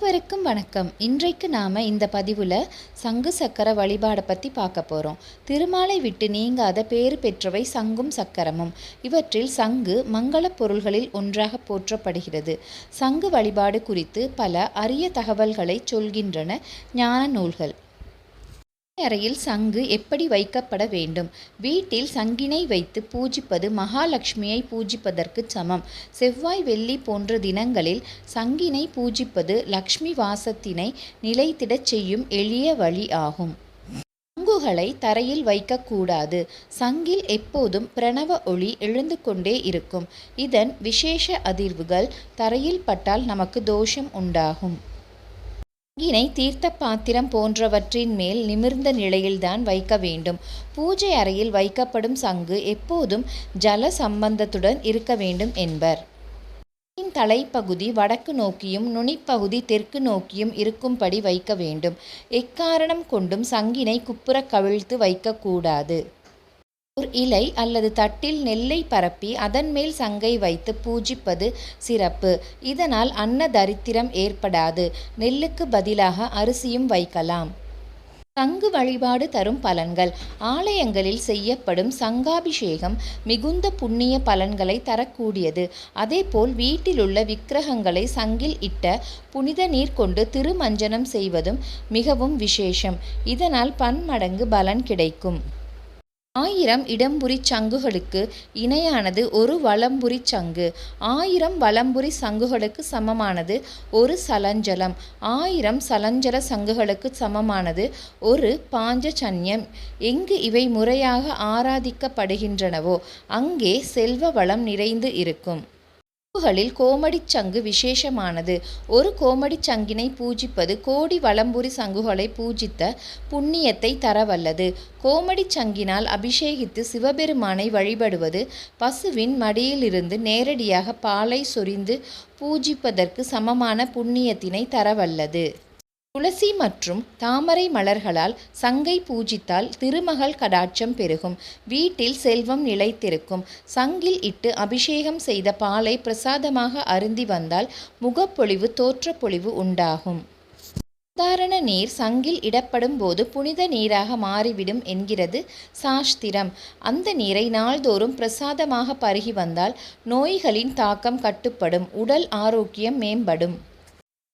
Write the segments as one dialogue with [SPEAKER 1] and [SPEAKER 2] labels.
[SPEAKER 1] அனைவருக்கும் வணக்கம். இன்றைக்கு நாம் இந்த பதிவில் சங்கு சக்கர வழிபாடை பற்றி பார்க்க போகிறோம். திருமாலை விட்டு நீங்காத பேறு பெற்றவை சங்கும் சக்கரமும். இவற்றில் சங்கு மங்கள பொருள்களில் ஒன்றாக போற்றப்படுகிறது. சங்கு வழிபாடு குறித்து பல அரிய தகவல்களை சொல்கின்றன ஞான நூல்கள். அறையில் சங்கு எப்படி வைக்கப்பட வேண்டும்? வீட்டில் சங்கினை வைத்து பூஜிப்பது மகாலட்சுமியை பூஜிப்பதற்கு சமம். செவ்வாய் வெள்ளி போன்ற தினங்களில் சங்கினை பூஜிப்பது லக்ஷ்மி வாசத்தினை நிலைத்திடச் செய்யும் எளிய வழி ஆகும். சங்குகளை தரையில் வைக்கக்கூடாது. சங்கில் எப்போதும் பிரணவ ஒளி எழுந்து கொண்டே இருக்கும். இதன் விசேஷ அதிர்வுகள் தரையில் பட்டால் நமக்கு தோஷம் உண்டாகும். சங்கினை தீர்த்த பாத்திரம் போன்றவற்றின் மேல் நிமிர்ந்த நிலையில்தான் வைக்க வேண்டும். பூஜை அறையில் வைக்கப்படும் சங்கு எப்போதும் ஜல சம்பந்தத்துடன் இருக்க வேண்டும் என்பர். சங்கின் தலைப்பகுதி வடக்கு நோக்கியும் நுனிப்பகுதி தெற்கு நோக்கியும் இருக்கும்படி வைக்க வேண்டும். எக்காரணம் கொண்டும் சங்கினை குப்புற கவிழ்த்து வைக்கக்கூடாது. ஒரு இலை அல்லது தட்டில் நெல்லை பரப்பி அதன் மேல் சங்கை வைத்து பூஜிப்பது சிறப்பு. இதனால் அன்ன தரித்திரம் ஏற்படாது. நெல்லுக்கு பதிலாக அரிசியும் வைக்கலாம். சங்கு வழிபாடு தரும் பலன்கள். ஆலயங்களில் செய்யப்படும் சங்காபிஷேகம் மிகுந்த புண்ணிய பலன்களை தரக்கூடியது. அதேபோல் வீட்டிலுள்ள விக்கிரகங்களை சங்கில் இட்ட புனித நீர் கொண்டு திருமஞ்சனம் செய்வதும் மிகவும் விசேஷம். இதனால் பன்மடங்கு பலன் கிடைக்கும். 1000 இடம்புரி சங்குகளுக்கு இணையானது ஒரு வலம்புரி சங்கு. 1000 வலம்புரி சங்குகளுக்கு சமமானது ஒரு சலஞ்சலம். 1000 சலஞ்சல சங்குகளுக்கு சமமானது ஒரு பாஞ்சஜன்யம். எங்கு இவை முறையாக ஆராதிக்கப்படுகின்றனவோ அங்கே செல்வ வளம் நிறைந்து இருக்கும். சங்குகளில் கோமடிச் சங்கு விசேஷமானது. ஒரு கோமடிச் சங்கினை பூஜிப்பது கோடி வலம்புரி சங்குகளை பூஜித்த புண்ணியத்தை தரவல்லது. கோமடிச் சங்கினால் அபிஷேகித்து சிவபெருமானை வழிபடுவது பசுவின் மடியிலிருந்து நேரடியாக பாலை சொரிந்து பூஜிப்பதற்கு சமமான புண்ணியத்தினை தரவல்லது. துளசி மற்றும் தாமரை மலர்களால் சங்கை பூஜித்தால் திருமகள் கடாட்சம் பெருகும். வீட்டில் செல்வம் நிலைத்திருக்கும். சங்கில் இட்டு அபிஷேகம் செய்த பாலை பிரசாதமாக அருந்தி வந்தால் முகப்பொழிவு தோற்றப்பொழிவு உண்டாகும். சாதாரண நீர் சங்கில் இடப்படும் போது புனித நீராக மாறிவிடும் என்கிறது சாஸ்திரம். அந்த நீரை நாள்தோறும் பிரசாதமாக பருகி வந்தால் நோய்களின் தாக்கம் கட்டுப்படும். உடல் ஆரோக்கியம் மேம்படும்.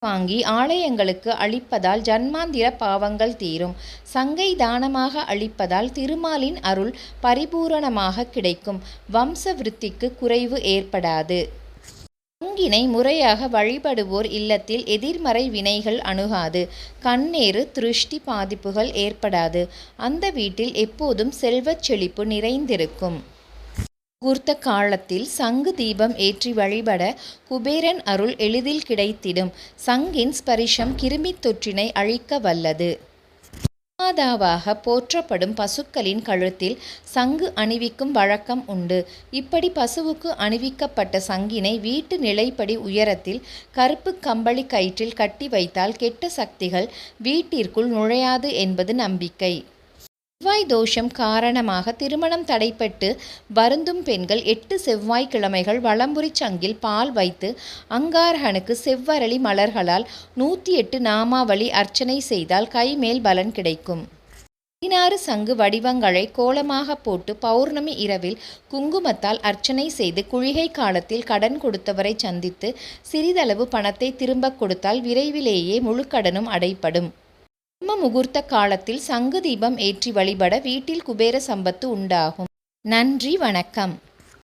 [SPEAKER 1] வாங்கி ஆலயங்களுக்கு அளிப்பதால் ஜன்மாந்திர பாவங்கள் தீரும். சங்கை தானமாக அளிப்பதால் திருமாலின் அருள் பரிபூரணமாக கிடைக்கும். வம்ச விருத்திக்கு குறைவு ஏற்படாது. சங்கினை முறையாக வழிபடுவோர் இல்லத்தில் எதிர்மறை வினைகள் அணுகாது. கண்ணேறு திருஷ்டி பாதிப்புகள் ஏற்படாது. அந்த வீட்டில் எப்போதும் செல்வச் செழிப்பு நிறைந்திருக்கும். முகூர்த்த காலத்தில் சங்கு தீபம் ஏற்றி வழிபட குபேரன் அருள் எளிதில் கிடைத்திடும். சங்கின் ஸ்பரிசம் கிருமி தொற்றினை அழிக்க வல்லது. மாதாவாக போற்றப்படும் பசுக்களின் கழுத்தில் சங்கு அணிவிக்கும் வழக்கம் உண்டு. இப்படி பசுவுக்கு அணிவிக்கப்பட்ட சங்கினை வீட்டு நிலைப்படி உயரத்தில் கருப்பு கம்பளி கயிற்றில் கட்டி வைத்தால் கெட்ட சக்திகள் வீட்டிற்குள் நுழையாது என்பது நம்பிக்கை. செவ்வாய் தோஷம் காரணமாக திருமணம் தடைப்பட்டு வருந்தும் பெண்கள் 8 செவ்வாய்க்கிழமைகள் வலம்புரி சங்கில் பால் வைத்து அங்காரகனுக்கு செவ்வரளி மலர்களால் 108 நாமாவளி அர்ச்சனை செய்தால் கைமேல் பலன் கிடைக்கும். 16 சங்கு வடிவங்களை கோலமாக போட்டு பௌர்ணமி இரவில் குங்குமத்தால் அர்ச்சனை செய்து குளிகை காலத்தில் கடன் கொடுத்தவரை சந்தித்து சிறிதளவு பணத்தை திரும்ப கொடுத்தால் விரைவிலேயே முழு கடனும் அடைப்படும். பிரம்ம முகூர்த்த காலத்தில் சங்கு தீபம் ஏற்றி வழிபட வீட்டில் குபேர சம்பத்து உண்டாகும். நன்றி, வணக்கம்.